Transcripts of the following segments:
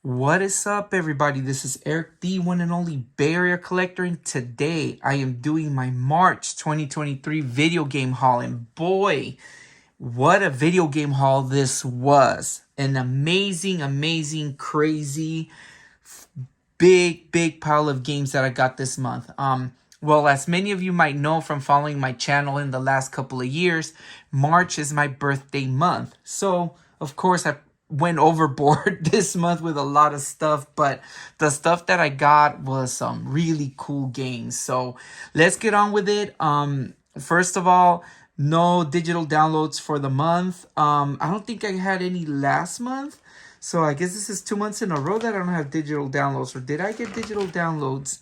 What is up, everybody? This is Eric, the one and only Bay Area collector, and today I am doing my March 2023 video game haul. And boy, what a video game haul this was! An amazing, crazy, big pile of games that I got this month. Well, as many of you might know from following my channel in the last couple of years, March is my birthday month. So, of course, I went overboard this month with a lot of stuff, but the stuff that I got was some really cool games. So, let's get on with it. First of all, no digital downloads for the month. I don't think I had any last month. So I guess this is 2 months in a row that I don't have digital downloads. Or did I get digital downloads?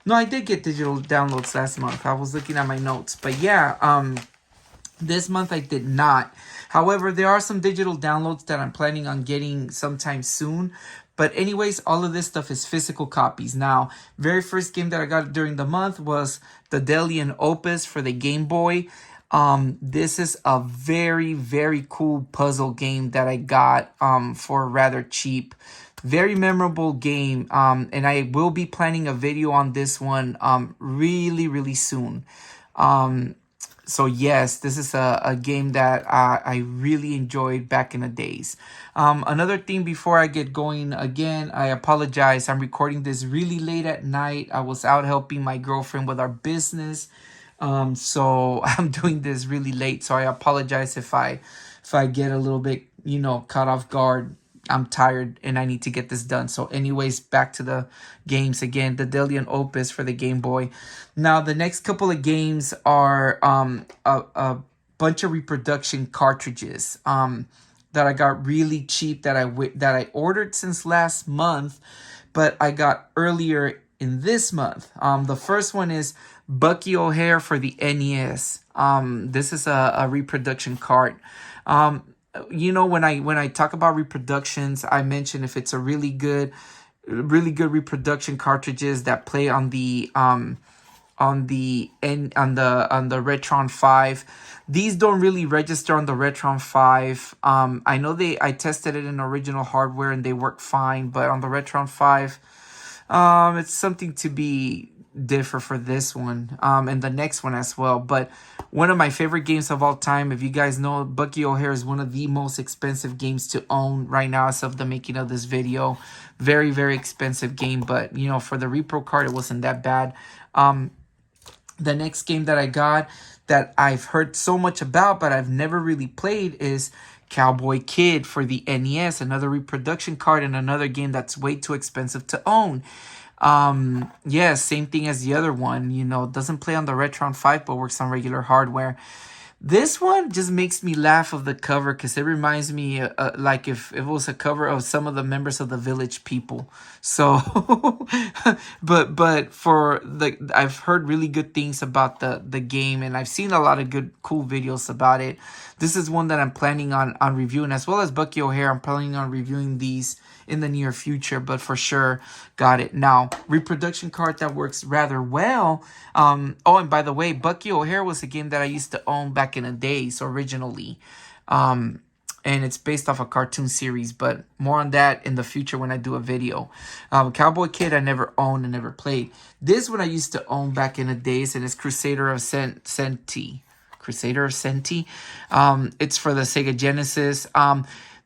No, I did get digital downloads last month. I was looking at my notes. But yeah, this month I did not. However, there are some digital downloads that I'm planning on getting sometime soon. But anyways, all of this stuff is physical copies. Now, very first game that I got during the month was the Delian Opus for the Game Boy. This is a very cool puzzle game that I got for rather cheap. Very memorable game, and I will be planning a video on this one really soon. So yes, this is a game that I really enjoyed back in the days. Another thing before I get going again, I apologize. I'm recording this really late at night. I was out helping my girlfriend with our business. So I'm doing this really late. So I apologize if I get a little bit, caught off guard. I'm tired and I need to get this done. So anyways, back to the games again. The Delian Opus for the Game Boy. Now, the next couple of games are a bunch of reproduction cartridges that I got really cheap that I ordered since last month, but I got earlier in this month. The first one is Bucky O'Hare for the NES. This is a reproduction cart. When I talk about reproductions, I mention if it's a really good reproduction cartridges that play on the Retron 5. These don't really register on the Retron 5. I know I tested it in original hardware and they work fine, but on the Retron 5, it's something to be differ for this one and the next one as well. But one of my favorite games of all time, if you guys know, Bucky O'Hare is one of the most expensive games to own right now as of the making of this video. Very expensive game, but for the repro card, it wasn't that bad. The next game that I got that I've heard so much about but I've never really played is Cowboy Kid for the NES, another reproduction card and another game that's way too expensive to own. Yeah, same thing as the other one, doesn't play on the Retron 5 but works on regular hardware. This one just makes me laugh of the cover because it reminds me like if it was a cover of some of the members of the Village People. So but for I've heard really good things about the game, and I've seen a lot of cool videos about it. This is one that I'm planning on reviewing, as well as Bucky O'Hare. I'm planning on reviewing these in the near future, but for sure got it. Now, reproduction card that works rather well. Oh, and by the way, Bucky O'Hare was a game that I used to own back in the days originally. And it's based off a cartoon series, but more on that in the future when I do a video. Cowboy Kid I never owned and never played. This one I used to own back in the days, and it's Crusader of Senti. Crusader of Senti. It's for the Sega Genesis.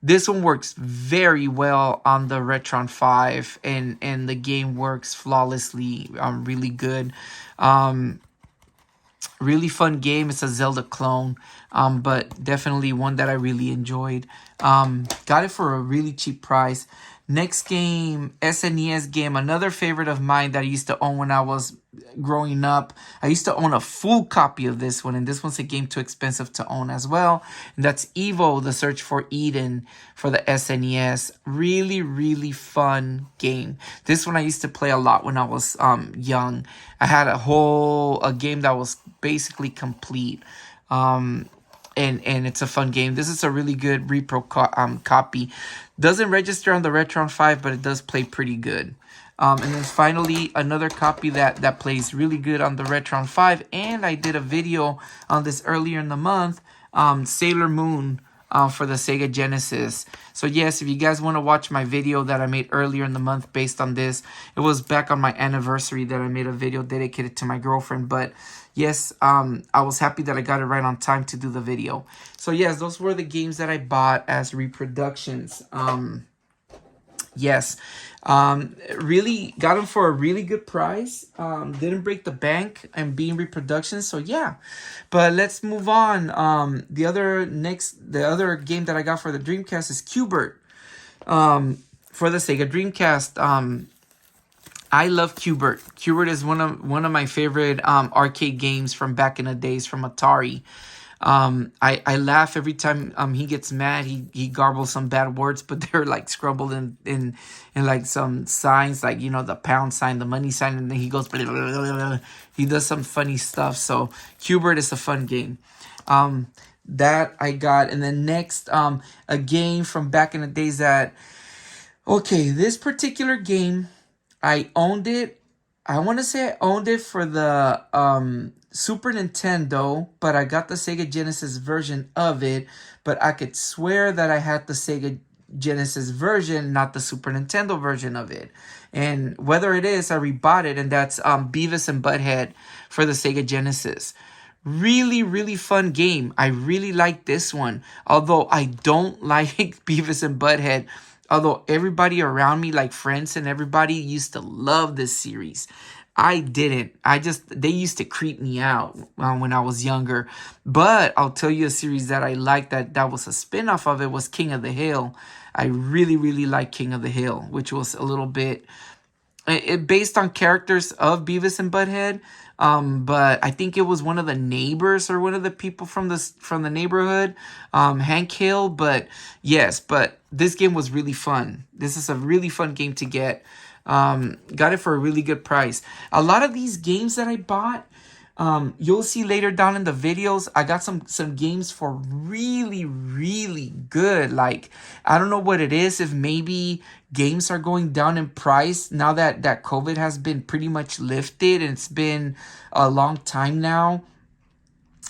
This one works very well on the Retron 5, and the game works flawlessly. Really good. Really fun game. It's a Zelda clone, but definitely one that I really enjoyed. Got it for a really cheap price. Next game, SNES game, another favorite of mine that I used to own when I was growing up. I used to own a full copy of this one, and this one's a game too expensive to own as well. And that's Evo, The Search for Eden for the SNES. Really fun game. This one I used to play a lot when I was young. I had a game that was basically complete. And it's a fun game. This is a really good repro copy. Doesn't register on the Retron 5, but it does play pretty good. And then finally, another copy that plays really good on the Retron 5. And I did a video on this earlier in the month. Sailor Moon for the Sega Genesis. So yes, if you guys want to watch my video that I made earlier in the month based on this, it was back on my anniversary that I made a video dedicated to my girlfriend. But yes, I was happy that I got it right on time to do the video. So yes, those were the games that I bought as reproductions. Yes, really got them for a really good price. Didn't break the bank and being reproductions. So yeah, but let's move on. The other game that I got for the Dreamcast is Qbert. For the Sega Dreamcast. I love Qbert. Qbert is one of my favorite arcade games from back in the days from Atari. I laugh every time he gets mad. He garbles some bad words, but they're like scrumbled in like some signs, like, you know, the pound sign, the money sign, and then he goes blah, blah, blah, blah. He does some funny stuff. So Qbert is a fun game. That I got. And then next, a game from back in the days that, okay, this particular game, I owned it. I want to say I owned it for the Super Nintendo, but I got the Sega Genesis version of it. But I could swear that I had the Sega Genesis version, not the Super Nintendo version of it. And whether it is, I rebought it, and that's Beavis and Butthead for the Sega Genesis. Really, really fun game. I really like this one. Although I don't like Beavis and Butthead. Although everybody around me, like friends and everybody, used to love this series. I didn't. They used to creep me out when I was younger. But I'll tell you a series that I liked that was a spinoff of it was King of the Hill. I really, really like King of the Hill, which was a little bit based on characters of Beavis and Butthead. But I think it was one of the neighbors or one of the people from the neighborhood, Hank Hill. But yes, but this game was really fun. This is a really fun game to get. Got it for a really good price. A lot of these games that I bought, you'll see later down in the videos, I got some games for really, really good. Like, I don't know what it is, if maybe games are going down in price now that COVID has been pretty much lifted, and it's been a long time now.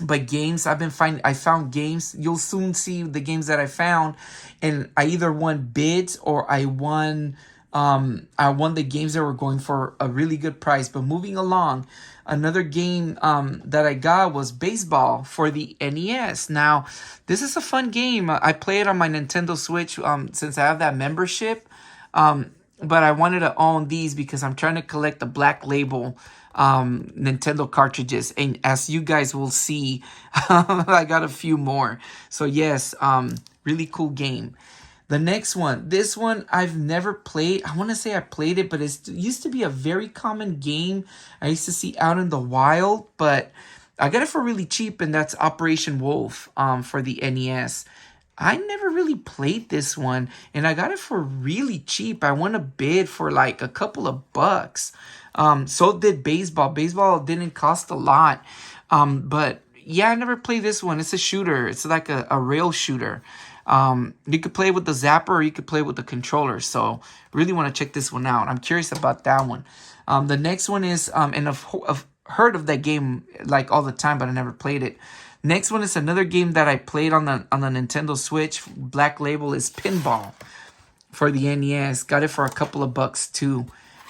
But games, I found games. You'll soon see the games that I found, and I either won bids or I won the games that were going for a really good price. But moving along, another game that I got was baseball for the NES. Now, this is a fun game. I play it on my Nintendo Switch since I have that membership. But I wanted to own these because I'm trying to collect the Black Label Nintendo cartridges. And as you guys will see, I got a few more. So yes, really cool game. The next one, this one I've never played. I want to say I played it, but it used to be a very common game I used to see out in the wild. But I got it for really cheap, and that's Operation Wolf for the NES. I never really played this one, and I got it for really cheap. I won a bid for like a couple of bucks. So did baseball. Baseball didn't cost a lot. But yeah, I never played this one. It's a shooter. It's like a rail shooter. You could play with the zapper, or you could play with the controller. So really want to check this one out. I'm curious about that one. The next one is, and I've heard of that game like all the time, but I never played it. Next one is another game that I played on the Nintendo Switch. Black Label is Pinball for the NES. Got it for a couple of bucks too.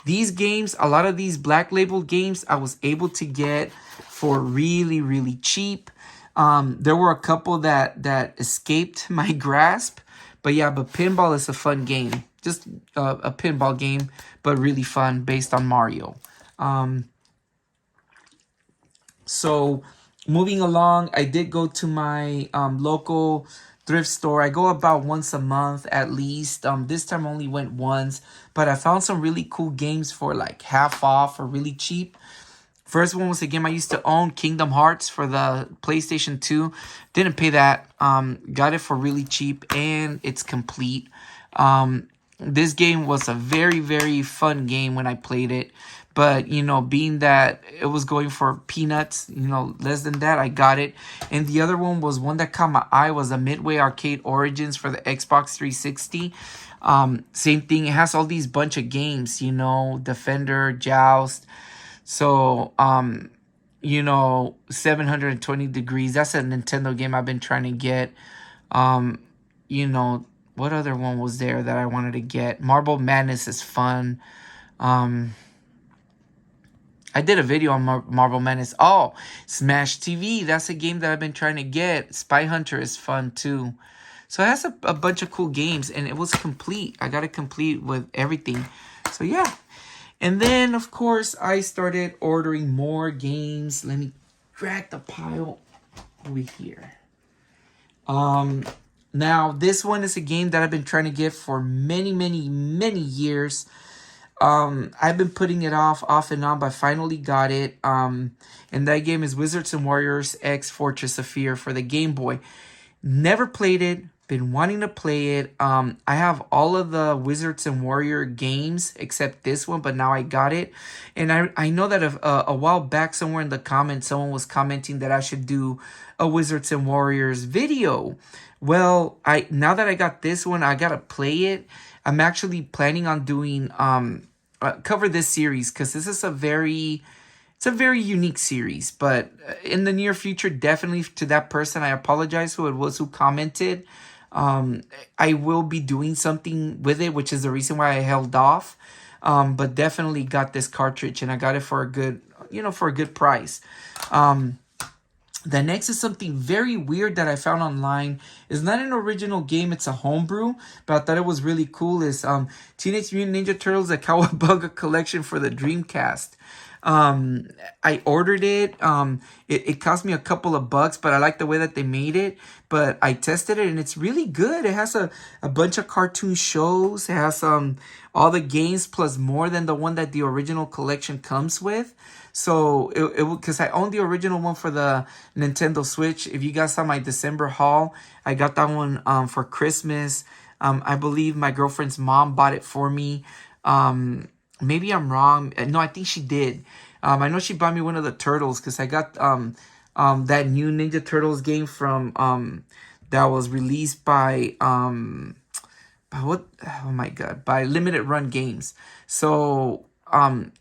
These games, a lot of these Black Label games, I was able to get for really, really cheap. There were a couple that escaped my grasp. But yeah, but Pinball is a fun game. Just a pinball game, but really fun, based on Mario. So moving along, I did go to my local thrift store. I go about once a month at least. This time I only went once, but I found some really cool games for like half off or really cheap. First one was a game I used to own, Kingdom Hearts for the PlayStation 2. Didn't pay that. Got it for really cheap, and it's complete. This game was a very, very fun game when I played it. But, you know, being that it was going for peanuts, you know, less than that, I got it. And the other one was one that caught my eye, was a Midway Arcade Origins for the Xbox 360. Same thing. It has all these bunch of games, you know, Defender, Joust. So, you know, 720 Degrees. That's a Nintendo game I've been trying to get. You know, what other one was there that I wanted to get? Marble Madness is fun. Um, I did a video on Marble Madness. Oh, Smash TV. That's a game that I've been trying to get. Spy Hunter is fun too. So it has a bunch of cool games, and it was complete. I got it complete with everything. So yeah. And then, of course, I started ordering more games. Let me drag the pile over here. Now, this one is a game that I've been trying to get for many, many, many years. I've been putting it off and on, but I finally got it. And that game is Wizards and Warriors X Fortress of Fear for the Game Boy. Never played it. Been wanting to play it. I have all of the Wizards and Warrior games except this one, but now I got it. And I know that a while back somewhere in the comments, someone was commenting that I should do a Wizards and Warriors video. Well, now that I got this one, I gotta play it. I'm actually planning on doing cover this series because this is it's a very unique series. But in the near future, definitely to that person, I apologize who it was who commented. I will be doing something with it, which is the reason why I held off. But definitely got this cartridge, and I got it for a good, for a good price. The next is something very weird that I found online. It's not an original game, it's a homebrew, but I thought it was really cool. It's Teenage Mutant Ninja Turtles, the Cowabunga collection for the Dreamcast. I ordered it. It cost me a couple of bucks, but I like the way that they made it. But I tested it, and it's really good. It has a bunch of cartoon shows. It has all the games plus more than the one that the original collection comes with. So it because I own the original one for the Nintendo Switch. If you guys saw my December haul, I got that one for Christmas. I believe my girlfriend's mom bought it for me. Maybe I'm wrong. No, I think she did. I know she bought me one of the Turtles because I got that new Ninja Turtles game from that was released by what? Oh my God, by Limited Run Games. So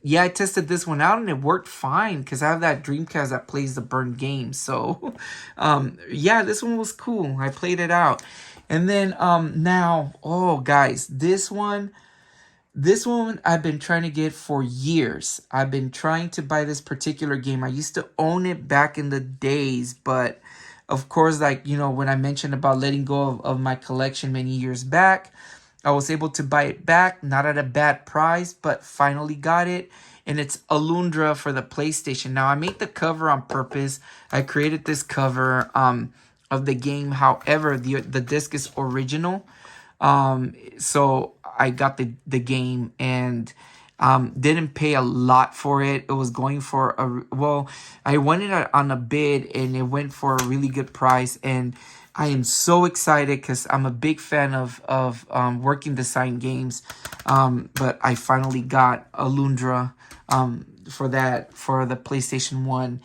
yeah, I tested this one out and it worked fine because I have that Dreamcast that plays the burned games. So yeah, this one was cool. I played it out. And then now, oh guys, this one I've been trying to get for years. I've been trying to buy this particular game. I used to own it back in the days, but of course, like, when I mentioned about letting go of my collection many years back, I was able to buy it back, not at a bad price, but finally got it. And it's Alundra for the PlayStation. Now, I made the cover on purpose. I created this cover of the game. However, the disc is original. So I got the game and didn't pay a lot for it. It was going for I won it on a bid and it went for a really good price. And I am so excited because I'm a big fan of working design games. But I finally got Alundra for the PlayStation 1.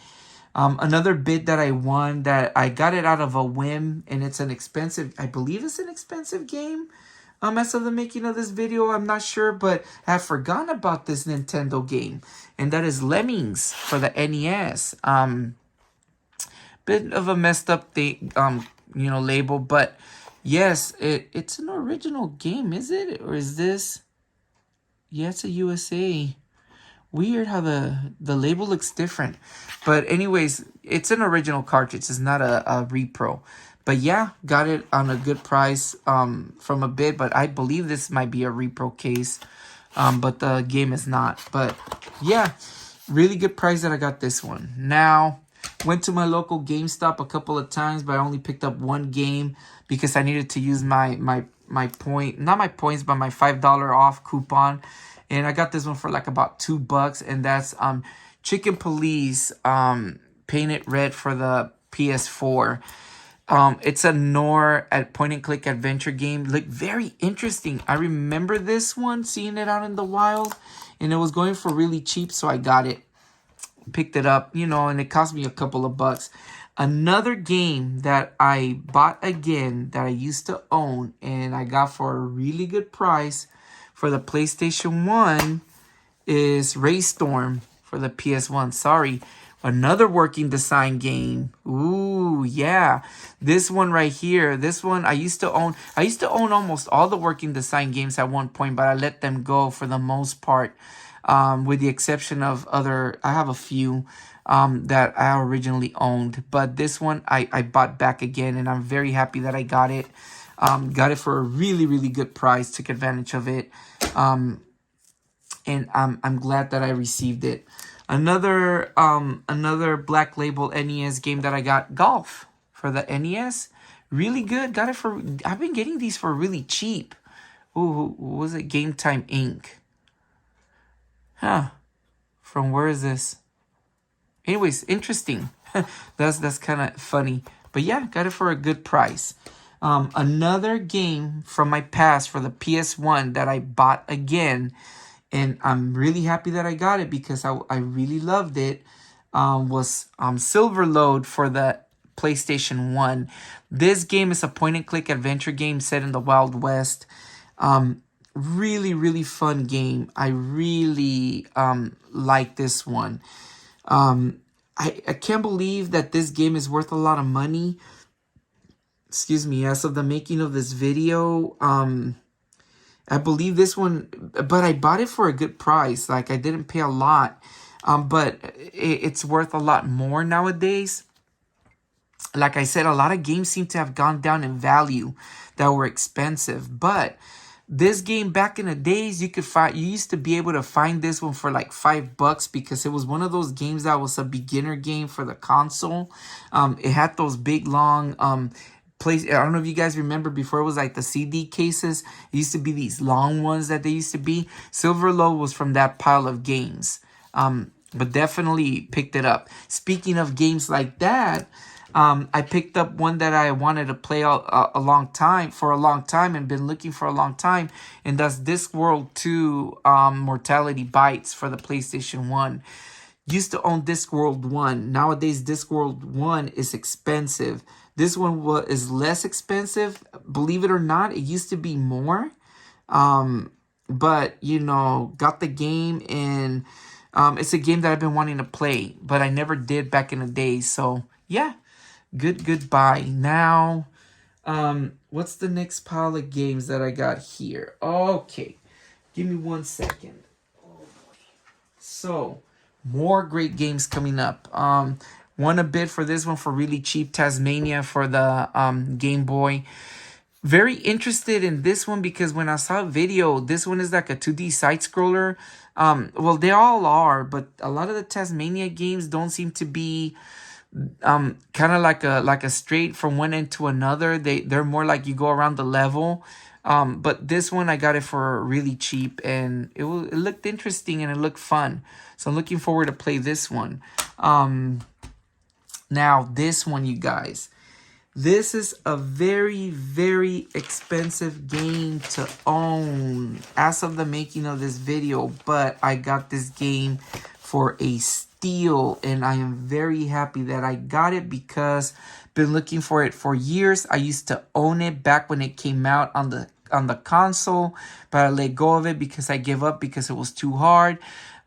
Another bid that I won that I got it out of a whim, and it's I believe it's an expensive game. As of the making of this video, I'm not sure, but I have forgotten about this Nintendo game, and that is Lemmings for the NES. Bit of a messed up thing, label, but yes, it's an original game, is it? Or is this? Yeah, it's a USA. Weird how the label looks different. But anyways, it's an original cartridge. It's not a repro. But yeah, got it on a good price from a bid. But I believe this might be a repro case. But the game is not. But yeah, really good price that I got this one. Now, went to my local GameStop a couple of times, but I only picked up one game because I needed to use my point. Not my points, but my $5 off coupon. And I got this one for like about $2, and that's Chicken Police Painted Red for the PS4. It's a Nor at point and click adventure game. Looked very interesting. I remember this one, seeing it out in the wild, and it was going for really cheap, so I got it. Picked it up, and it cost me a couple of bucks. Another game that I bought again that I used to own and I got for a really good price for the PlayStation 1 is Raystorm for the PS1. Sorry. Another working design game. Ooh, Ooh, yeah. This one right here. This one I used to own. I used to own almost all the working design games at one point, but I let them go for the most part. With the exception of other, I have a few that I originally owned. But this one I bought back again, and I'm very happy that I got it. Got it for a really, really good price. Took advantage of it. And I'm glad that I received it. Another Black Label NES game that I got, Golf, for the NES. Really good. Got it for, I've been getting these for really cheap. Ooh, what was it? Game Time Inc. Huh. From where is this? Anyways, interesting. That's kind of funny. But yeah, got it for a good price. Another game from my past for the PS1 that I bought again, and I'm really happy that I got it because I really loved it, was Silver Load for the PlayStation 1. This game is a point-and-click adventure game set in the Wild West. Really, really fun game. I really like this one. I can't believe that this game is worth a lot of money. Excuse me, as of the making of this video, I believe this one, but I bought it for a good price. Like, I didn't pay a lot, but it's worth a lot more nowadays. Like I said, a lot of games seem to have gone down in value that were expensive, but this game back in the days, you used to be able to find this one for like $5 because it was one of those games that was a beginner game for the console. It had those big long I don't know if you guys remember before it was like the CD cases. It used to be these long ones that they used to be. Silver Load was from that pile of games. But definitely picked it up. Speaking of games like that, I picked up one that I wanted to play a long time and been looking for a long time, and that's Discworld 2 Mortality Bites for the PlayStation 1. Used to own Discworld 1. Nowadays, Discworld 1 is expensive. This one is less expensive. Believe it or not, it used to be more. But, you know, got the game, and it's a game that I've been wanting to play, but I never did back in the day. So, yeah, goodbye. Now, what's the next pile of games that I got here? Okay, give me 1 second. So, more great games coming up. Won a bid for this one for really cheap, Tasmania for the Game Boy. Very interested in this one because when I saw a video, this one is like a 2D side-scroller. Well, they all are, but a lot of the Tasmania games don't seem to be kind of like a straight from one end to another. They're more like you go around the level. But this one I got it for really cheap, and it looked interesting and it looked fun. So I'm looking forward to play this one. Now this one, you guys, this is a very, very expensive game to own as of the making of this video, but I got this game for a steal, and I am very happy that I got it because I've been looking for it for years. I used to own it back when it came out on the console, but I let go of it because I gave up because it was too hard.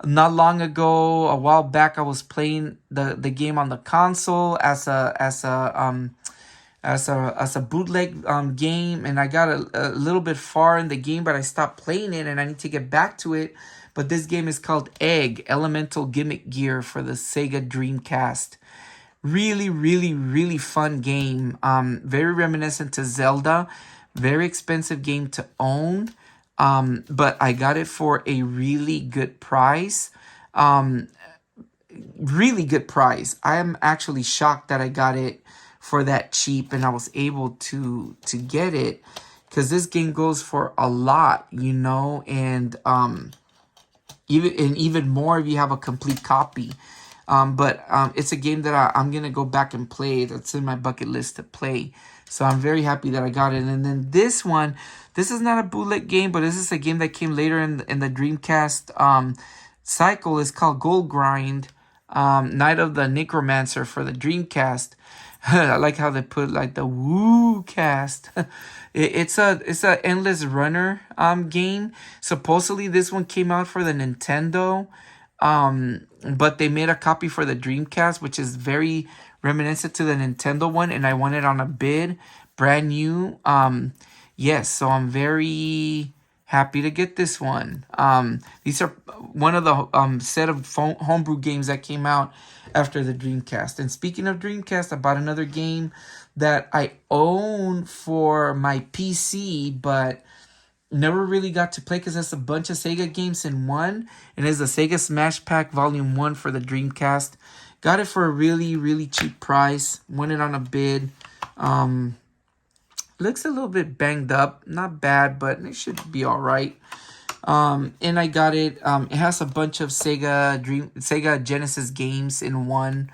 Not long ago, a while back, I was playing the game on the console as a bootleg game, and I got a little bit far in the game, but I stopped playing it, and I need to get back to it. But this game is called Egg Elemental Gimmick Gear for the Sega Dreamcast. Really, really, really fun game. Very reminiscent to Zelda. Very expensive game to own. But I got it for a really good price. Really good price. I am actually shocked that I got it for that cheap and I was able to get it, because this game goes for a lot, you know, and even more if you have a complete copy. But it's a game that I'm gonna go back and play. That's in my bucket list to play. So I'm very happy that I got it. And then this one, this is not a bootleg game, but this is a game that came later in the Dreamcast cycle. It's called Gold Grind, Night of the Necromancer for the Dreamcast. I like how they put like the woo cast. It's a endless runner game. Supposedly this one came out for the Nintendo. But they made a copy for the Dreamcast, which is very reminiscent to the Nintendo one, and I won it on a bid, brand new. Yes, so I'm very happy to get this one. These are one of the set of homebrew games that came out after the Dreamcast. And speaking of Dreamcast, I bought another game that I own for my PC, but never really got to play because that's a bunch of Sega games in one. And it's the Sega Smash Pack Volume 1 for the Dreamcast. Got it for a really, really cheap price. Won it on a bid. Looks a little bit banged up. Not bad, but it should be alright. And I got it. It has a bunch of Sega Genesis games in one.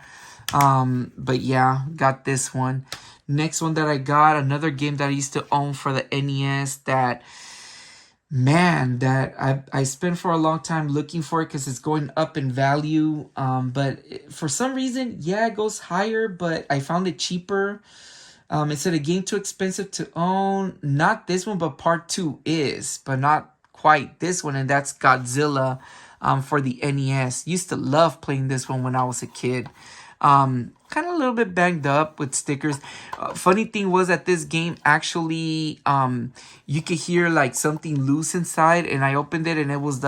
But yeah, got this one. Next one that I got, another game that I used to own for the NES that... Man, that I spent for a long time looking for it because it's going up in value. But for some reason, yeah, it goes higher, but I found it cheaper. It said a game too expensive to own. Not this one, but part 2 is, but not quite this one, and that's Godzilla for the NES. Used to love playing this one when I was a kid. Kind of a little bit banged up with stickers. Funny thing was that this game actually, you could hear like something loose inside, and I opened it and it was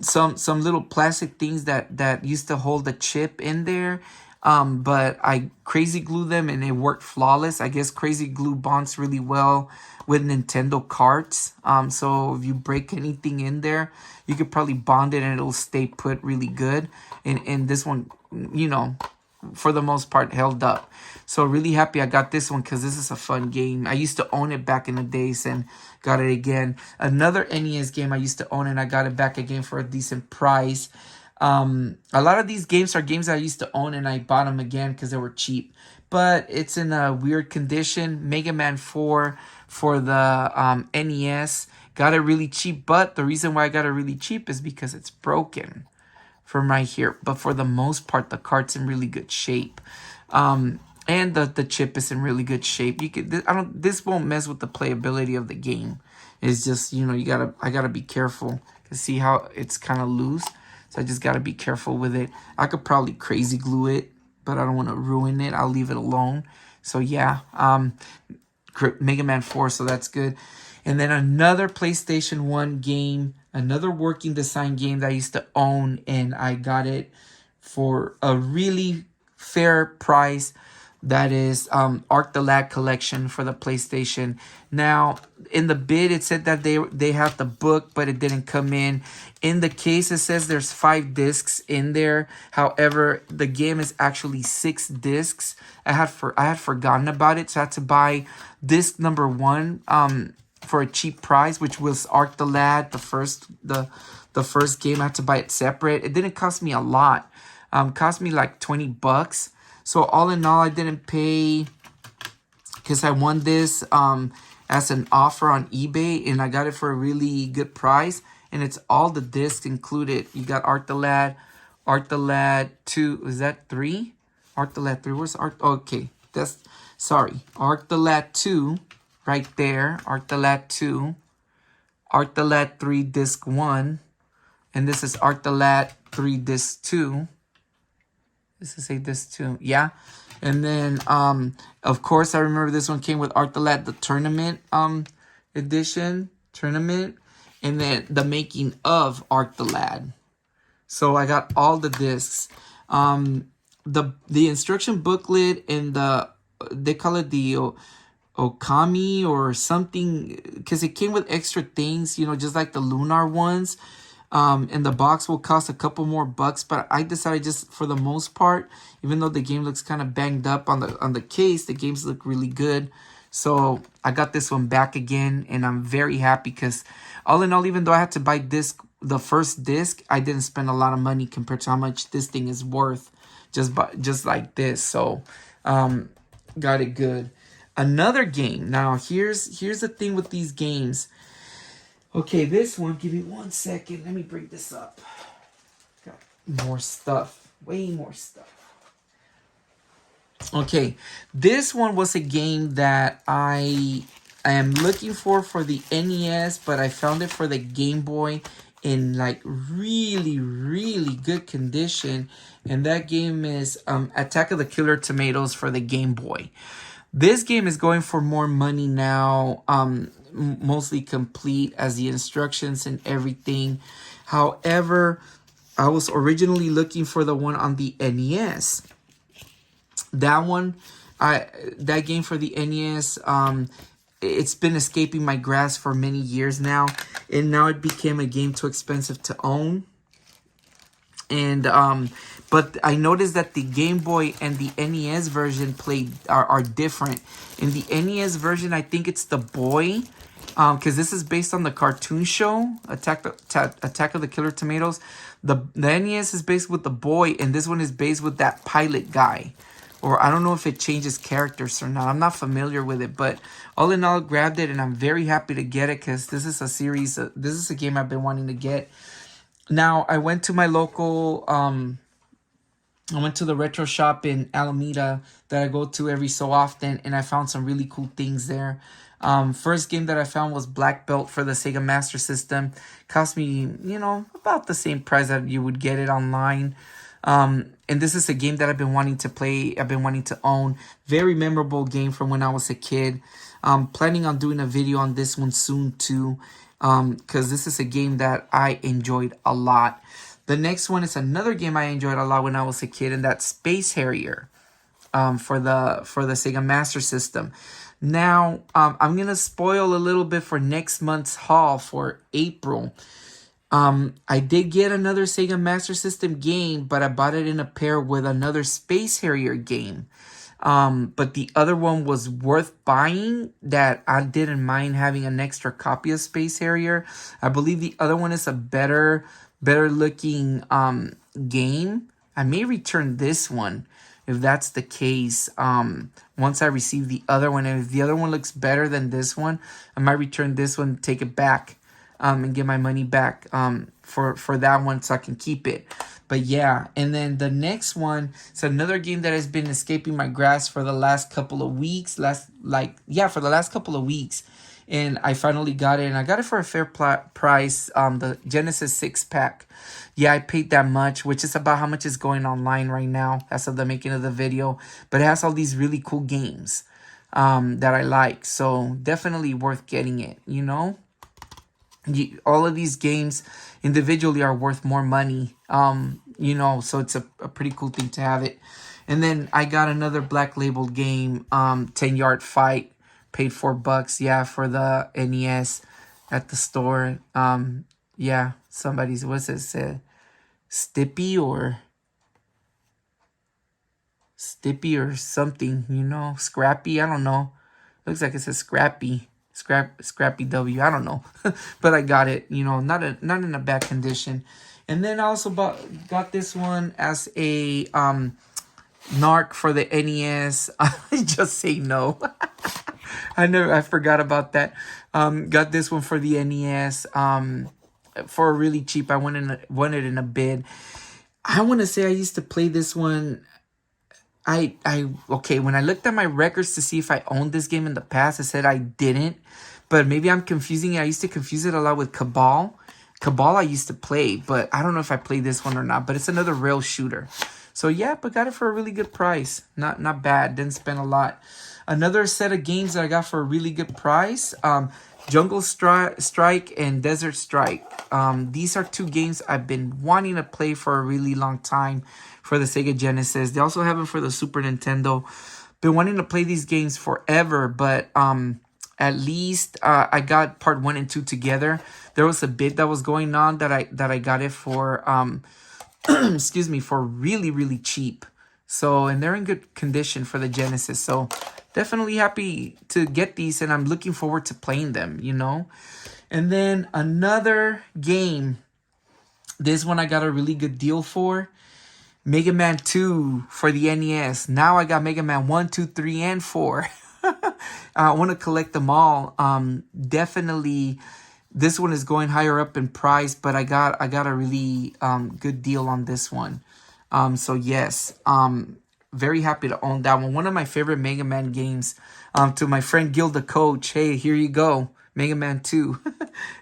some little plastic things that used to hold the chip in there. But I crazy glued them and it worked flawless. I guess crazy glue bonds really well with Nintendo carts. So if you break anything in there, you could probably bond it and it'll stay put really good. And this one, for the most part, held up. So really happy I got this one because this is a fun game. I used to own it back in the days and got it again. Another NES game I used to own and I got it back again for a decent price. A lot of these games are games I used to own and I bought them again because they were cheap. But it's in a weird condition. Mega Man 4 for the NES. Got it really cheap, but the reason why I got it really cheap is because it's broken from right here. But for the most part, the cart's in really good shape. And the chip is in really good shape. This won't mess with the playability of the game. It's just, I gotta be careful to see how it's kind of loose. So I just gotta be careful with it. I could probably crazy glue it, but I don't want to ruin it. I'll leave it alone. So yeah, Mega Man 4, so that's good. And then another PlayStation 1 game, another working design game that I used to own, and I got it for a really fair price. That is Arc the Lad Collection for the PlayStation. Now, in the bid, it said that they have the book, but it didn't come in. In the case, it says there's 5 discs in there. However, the game is actually 6 discs. I had forgotten about it, so I had to buy disc number 1 for a cheap price, which was Arc the Lad, the first game. I had to buy it separate. It didn't cost me a lot. Cost me like $20. So all in all, I didn't pay because I won this as an offer on eBay, and I got it for a really good price. And it's all the discs included. You got Arc the Lad 2. Is that 3? Arc the Lad 3. Where's Arc? Okay, Arc the Lad 2, right there. Arc the Lad 2. Arc the Lad 3 disc 1, and this is Arc the Lad 3 disc 2. This is a disc 2, yeah. And then, of course, I remember this one came with Arc the Lad, the tournament edition, and then the making of Arc the Lad. So I got all the discs. The instruction booklet and they call it the Okami or something, because it came with extra things, just like the Lunar ones. And the box will cost a couple more bucks, but I decided just for the most part, even though the game looks kind of banged up on the case, the games look really good. So I got this one back again, and I'm very happy because all in all, even though I had to buy the first disc, I didn't spend a lot of money compared to how much this thing is worth just like this. So got it good. Another game. Now here's the thing with these games. Okay, this one, give me 1 second. Let me bring this up. Got more stuff. Way more stuff. Okay, this one was a game that I am looking for the NES, but I found it for the Game Boy, in like really, really good condition. And that game is Attack of the Killer Tomatoes for the Game Boy. This game is going for more money now, mostly complete as the instructions and everything. However, I was originally looking for the one on the NES. That one, that game for the NES, it's been escaping my grasp for many years now, and now it became a game too expensive to own. And but I noticed that the Game Boy and the NES version are different. In the NES version, I think it's the boy, because this is based on the cartoon show Attack of the Killer Tomatoes. The NES is based with the boy, and this one is based with that pilot guy. Or I don't know if it changes characters or not. I'm not familiar with it, but all in all, grabbed it, and I'm very happy to get it because this is a series. This is a game I've been wanting to get. Now, I went to my local, I went to the retro shop in Alameda that I go to every so often, and I found some really cool things there. First game that I found was Black Belt for the Sega Master System. Cost me, about the same price that you would get it online. And this is a game that I've been wanting to play. I've been wanting to own. Very memorable game from when I was a kid. Planning on doing a video on this one soon too. Because this is a game that I enjoyed a lot. The next one is another game I enjoyed a lot when I was a kid, and that's Space Harrier for the Sega Master System. Now, I'm going to spoil a little bit for next month's haul for April. I did get another Sega Master System game, but I bought it in a pair with another Space Harrier game. But the other one was worth buying, that I didn't mind having an extra copy of Space Harrier. I believe the other one is a better looking game. I may return this one if that's the case. Once I receive the other one, and if the other one looks better than this one, I might return this one, take it back, and get my money back for that one so I can keep it. But yeah, and then the next one, it's another game that has been escaping my grasp for the last couple of weeks. For the last couple of weeks. And I finally got it, and I got it for a fair price. The Genesis 6-pack. Yeah, I paid that much, which is about how much is going online right now as of the making of the video. But it has all these really cool games that I like. So definitely worth getting it, all of these games individually are worth more money, so it's a pretty cool thing to have it. And then I got another black labeled game, 10-Yard Fight, paid $4, yeah, for the NES at the store. Somebody's, what's it say, Stippy or something, Scrappy, I don't know. Looks like it says Scrappy. Scrappy W, I don't know. But I got it, not in a bad condition. And then I also got this one as a narc for the NES. I just say no. I forgot about that. Got this one for the NES for really cheap. I won it in a bid. I want to say I used to play this one. When I looked at my records to see if I owned this game in the past, I said I didn't. But maybe I'm confusing it. I used to confuse it a lot with Cabal. Cabal I used to play, but I don't know if I played this one or not. But it's another rail shooter. So yeah, but got it for a really good price. Not bad. Didn't spend a lot. Another set of games that I got for a really good price. Jungle Strike and Desert Strike. These are two games I've been wanting to play for a really long time for the Sega Genesis. They also have them for the Super Nintendo. Been wanting to play these games forever, but at least I got part 1 and 2 together. There was a bid that was going on that I got it for excuse me, for really, really cheap. So, and they're in good condition for the Genesis. So definitely happy to get these, and I'm looking forward to playing them, And then another game, this one I got a really good deal for. Mega Man 2 for the NES. Now I got Mega Man 1, 2, 3, and 4. I want to collect them all. Definitely, this one is going higher up in price, but I got a really good deal on this one. So yes, very happy to own that one. One of my favorite Mega Man games. To my friend Gil the Coach, hey, here you go. Mega Man 2.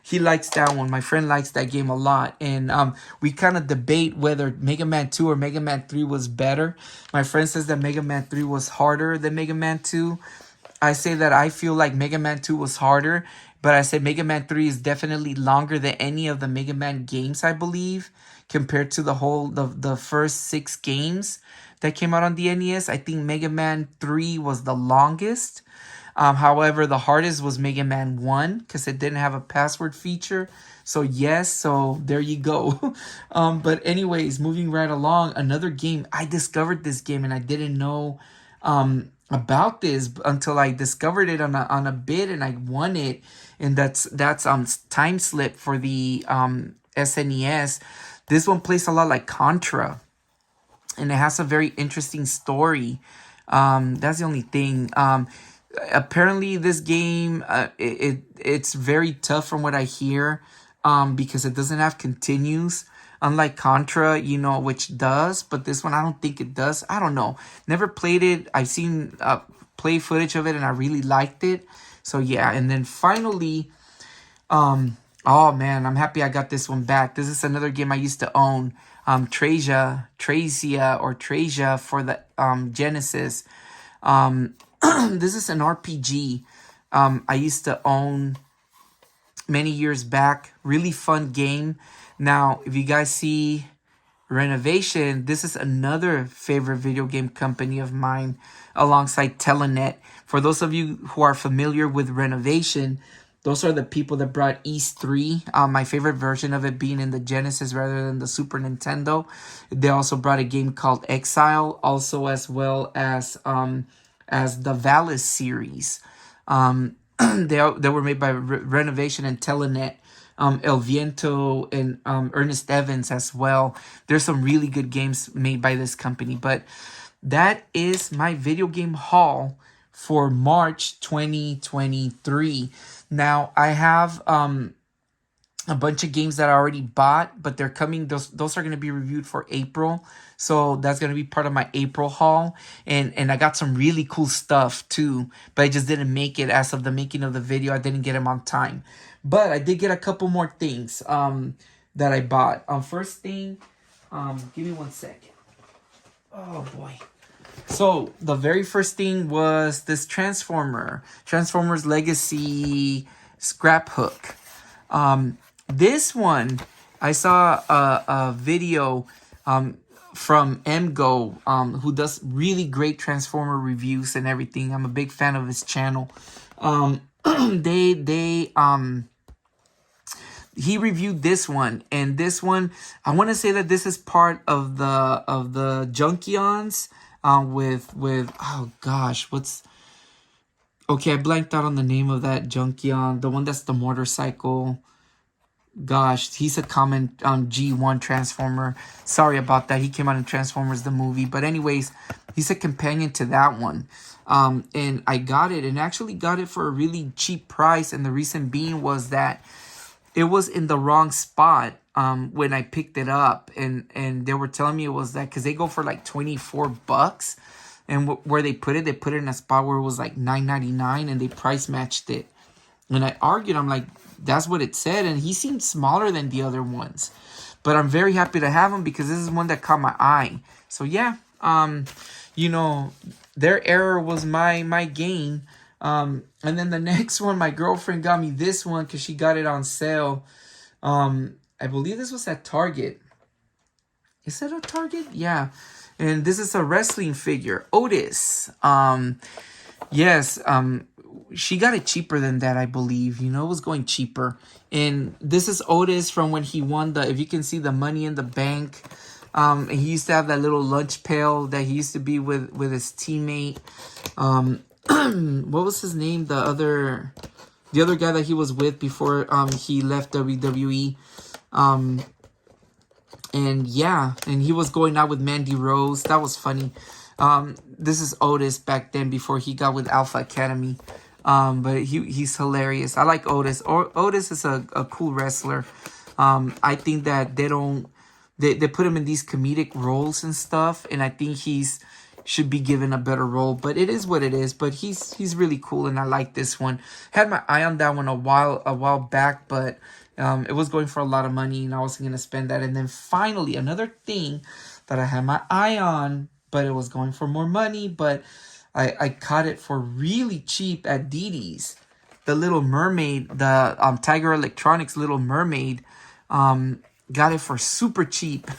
He likes that one. My friend likes that game a lot. And we kind of debate whether Mega Man 2 or Mega Man 3 was better. My friend says that Mega Man 3 was harder than Mega Man 2. I say that I feel like Mega Man 2 was harder, but I say Mega Man 3 is definitely longer than any of the Mega Man games, I believe, compared to the first 6 games that came out on the NES. I think Mega Man 3 was the longest. However, the hardest was Mega Man 1 because it didn't have a password feature. So yes, so there you go. But anyways, moving right along, another game. I discovered this game and I didn't know about this until I discovered it on a bid and I won it. And that's Time Slip for the SNES. This one plays a lot like Contra, and it has a very interesting story. That's the only thing. Apparently this game it's very tough from what I hear, because it doesn't have continues, unlike Contra, which does, but this one I don't think it does. I don't know, never played it. I've seen play footage of it and I really liked it. So yeah. And then finally, oh man, I'm happy I got this one back. This is another game I used to own, Trazia for the Genesis. This is an RPG I used to own many years back. Really fun game. Now, if you guys see Renovation, this is another favorite video game company of mine alongside Telenet. For those of you who are familiar with Renovation, those are the people that brought East 3, my favorite version of it being in the Genesis rather than the Super Nintendo. They also brought a game called Exile, also as well as the Valis series. They were made by Renovation and Telenet, El Viento and Ernest Evans as well. There's some really good games made by this company. But that is my video game haul for March 2023. Now, I have a bunch of games that I already bought, but they're coming. Those are going to be reviewed for April. So that's going to be part of my April haul. And I got some really cool stuff too, but I just didn't make it as of the making of the video. I didn't get them on time. But I did get a couple more things that I bought. First thing, give me 1 second. Oh boy. So the very first thing was this Transformers Legacy scrap hook. This one, I saw a video from MGO, who does really great Transformer reviews and everything. I'm a big fan of his channel. He reviewed this one, and this one, I want to say that this is part of the Junkions, with oh gosh, okay, I blanked out on the name of that Junkion, the one that's the motorcycle. Gosh, he's a common G1 Transformer. Sorry about that. He came out in Transformers the movie. But anyways, he's a companion to that one. And I got it, and actually got it for a really cheap price. And the reason being was that it was in the wrong spot when I picked it up. And they were telling me it was that because they go for like $24. And where they put it in a spot where it was like $9.99, and they price matched it. And I argued, I'm like, that's what it said. And he seemed smaller than the other ones. But I'm very happy to have him because this is one that caught my eye. So yeah, their error was my gain. And then the next one, my girlfriend got me this one because she got it on sale. I believe this was at Target. Is it at Target? Yeah. And this is a wrestling figure, Otis. Yes, she got it cheaper than that, I believe. It was going cheaper. And this is Otis from when he won if you can see the Money in the Bank. He used to have that little lunch pail that he used to be with his teammate. What was his name? The other guy that he was with before he left WWE. And yeah, and he was going out with Mandy Rose. That was funny. This is Otis back then before he got with Alpha Academy. But he's hilarious. I like Otis. Otis is a cool wrestler. I think that they put him in these comedic roles and stuff, and I think he's should be given a better role, but it is what it is. But he's really cool, and I like this one. Had my eye on that one a while back, but it was going for a lot of money, and I wasn't gonna spend that. And then finally, another thing that I had my eye on, but it was going for more money, but I caught it for really cheap at Didi's. The Little Mermaid, the Tiger Electronics Little Mermaid, got it for super cheap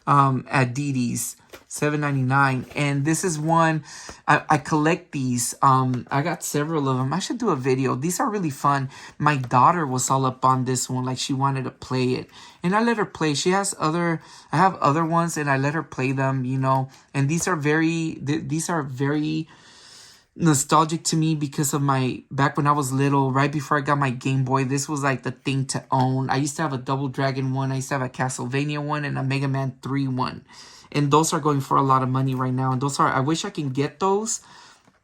at Didi's, $7.99. And this is one I collect these. I got several of them. I should do a video. These are really fun. My daughter was all up on this one, like she wanted to play it, and I let her play. She has I have other ones, and I let her play them, you know. And these are very nostalgic to me because of my back when I was little, right before I got my Game Boy. This was like the thing to own. I used to have a Double Dragon one, I used to have a Castlevania one, and a Mega Man 3 one, and those are going for a lot of money right now. And those are, I wish I can get those,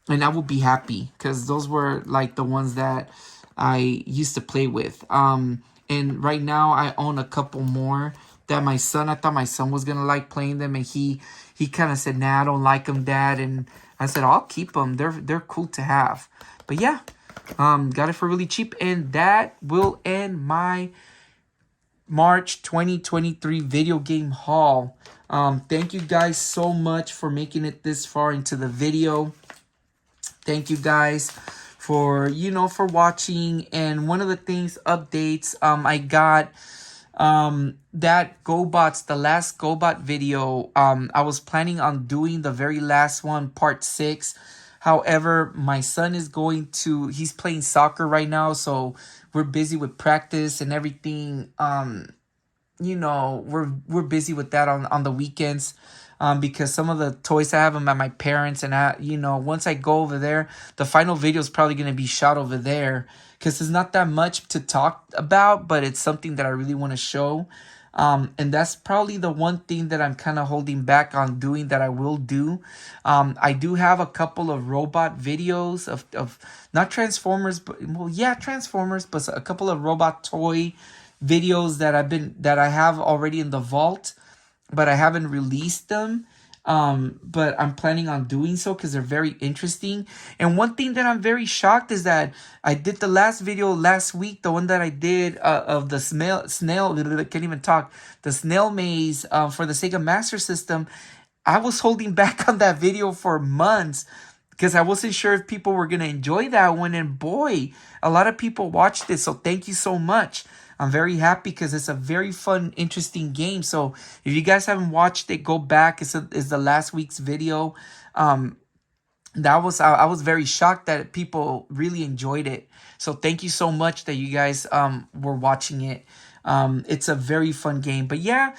and I would be happy, because those were like the ones that I used to play with. And right now I own a couple more that I thought my son was gonna like playing them, and he kind of said, nah, I don't like them, Dad. And I said, I'll keep them. They're cool to have. But yeah, got it for really cheap. And that will end my March 2023 video game haul. Thank you guys so much for making it this far into the video. Thank you guys for, for watching. And one of the things, updates, I got that GoBots, the last GoBot video, I was planning on doing the very last one, part 6. However, my son is he's playing soccer right now, so we're busy with practice and everything. We're busy with that on the weekends, because some of the toys I have them at my parents, and once I go over there, the final video is probably going to be shot over there, because there's not that much to talk about, but it's something that I really want to show. And that's probably the one thing that I'm kind of holding back on doing, that I will do. I do have a couple of robot videos of not Transformers, but Transformers, but a couple of robot toy videos that I have already in the vault, but I haven't released them. But I'm planning on doing so, because they're very interesting. And one thing that I'm very shocked is that I did the last video last week, the one that I did of the can't even talk, the snail maze for the Sega Master System. I was holding back on that video for months, because I wasn't sure if people were going to enjoy that one. And boy, a lot of people watched it. So thank you so much. I'm very happy, because it's a very fun, interesting game. So if you guys haven't watched it, go back. It's the last week's video. I was very shocked that people really enjoyed it. So thank you so much that you guys were watching it. It's a very fun game. But yeah,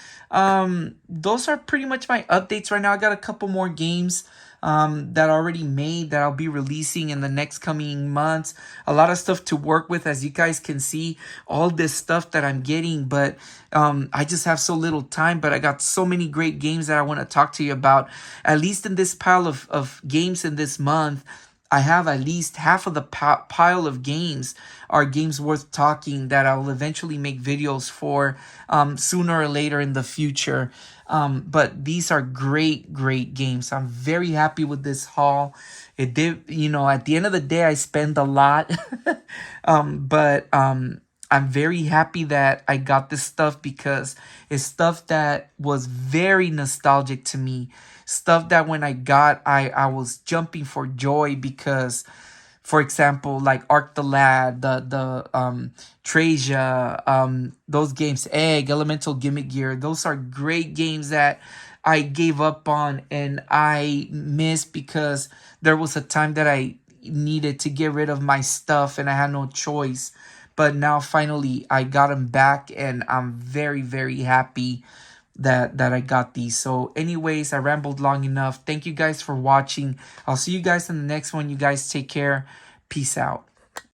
those are pretty much my updates right now. I got a couple more games that I already made that I'll be releasing in the next coming months. A lot of stuff to work with, as you guys can see, all this stuff that I'm getting, but I just have so little time. But I got so many great games that I want to talk to you about. At least in this pile of games in this month, I have at least half of the pile of games are games worth talking, that I'll eventually make videos for sooner or later in the future. But these are great games. I'm very happy with this haul. It did, at the end of the day, I spend a lot. But I'm very happy that I got this stuff, because it's stuff that was very nostalgic to me. Stuff that when I got, I was jumping for joy, because, for example, like Arc the Lad, the Treasure, those games, Egg, Elemental Gimmick Gear, those are great games that I gave up on and I missed, because there was a time that I needed to get rid of my stuff and I had no choice. But now finally I got them back, and I'm very happy that I got these. So anyways, I rambled long enough. Thank you guys for watching. I'll see you guys in the next one. You guys take care. Peace out.